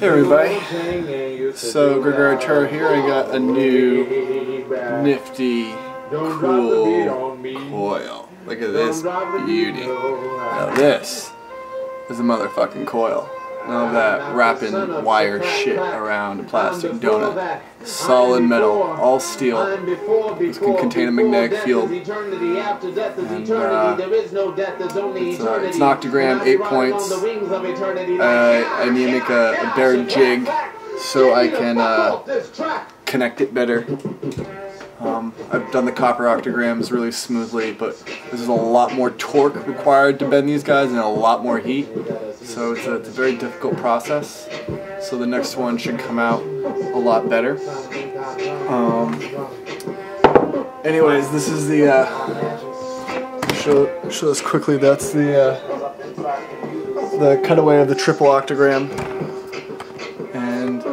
Hey everybody, so Gregor Arturo here. I got a new nifty, cool coil. Look at this beauty. Now this is a motherfucking coil. None of that wrapping wire shit around a plastic donut. Solid metal, all steel. This can contain a magnetic field. And it's an octagram, 8 points. I need to make a better jig so I can connect it better. I've done the copper octagrams really smoothly, but there's a lot more torque required to bend these guys and a lot more heat. So it's a very difficult process. So the next one should come out a lot better. Anyways, this is the show this quickly. That's the cutaway of the triple octagram, and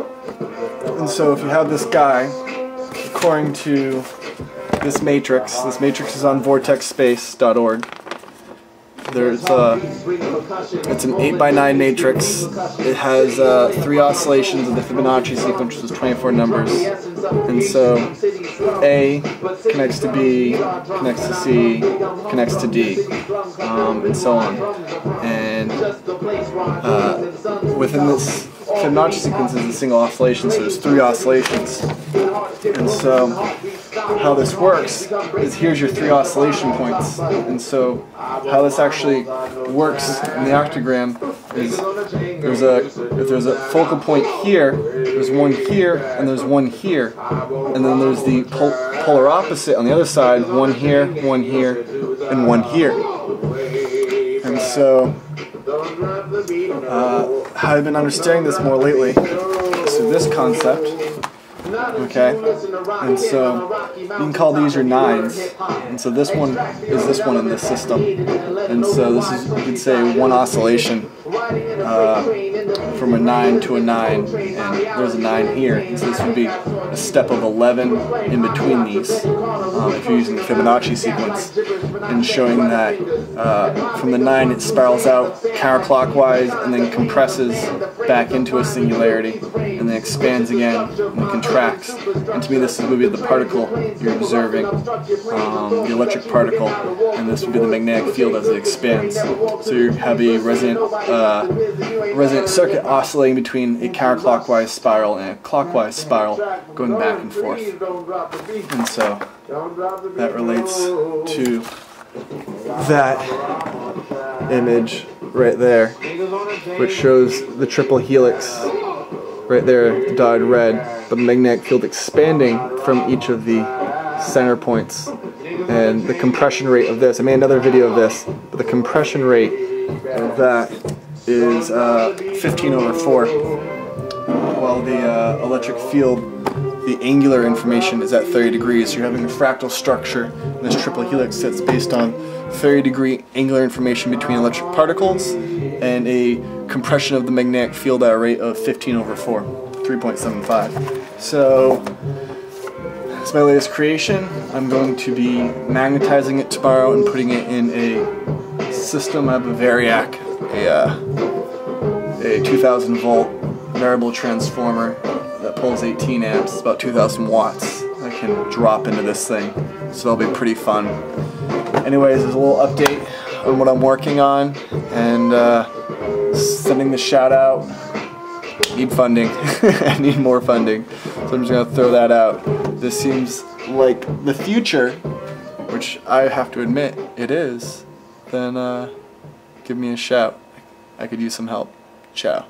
so if you have this guy, according to this matrix is on vortexspace.org. It's an 8x9 matrix. It has 3 oscillations of the Fibonacci sequence, which is 24 numbers. And so A connects to B, connects to C, connects to D, and so on. And within this Fibonacci sequence is a single oscillation, so there's 3 oscillations. And so how this works is here's your 3 oscillation points. And so how this actually works in the octagram is if there's a focal point here, there's one here, and there's one here. And then there's the polar opposite on the other side, one here, and one here. And so how I've been understanding this more lately is through this concept. Okay, and so you can call these your 9s, and so this one is this one in this system, and so this is, you could say, one oscillation from a 9 to a 9, and there's a 9 here, and so this would be a step of 11 in between these if you're using the Fibonacci sequence, and showing that from the 9 it spirals out counterclockwise and then compresses back into a singularity, and then expands again and contracts. And to me, this would be the particle you're observing, the electric particle, and this would be the magnetic field as it expands. So you have a resonant circuit oscillating between a counterclockwise spiral and a clockwise spiral, going back and forth. And so that relates to that image right there, which shows the triple helix right there, dotted red, but the magnetic field expanding from each of the center points. And the compression rate of this, I made another video of this, but the compression rate of that is 15/4, while the electric field, the angular information is at 30 degrees. So you're having a fractal structure in this triple helix that's based on 30-degree angular information between electric particles and a compression of the magnetic field at a rate of 15/4, 3.75. So it's my latest creation. I'm going to be magnetizing it tomorrow and putting it in a system. I have a Variac, a 2000 volt variable transformer that pulls 18 amps. It's about 2000 watts. I can drop into this thing, so that'll be pretty fun. Anyways, there's a little update on what I'm working on, and sending the shout out. Need funding. I need more funding, so I'm just gonna throw that out. This seems like the future, which I have to admit it is. Then give me a shout. I could use some help. Ciao.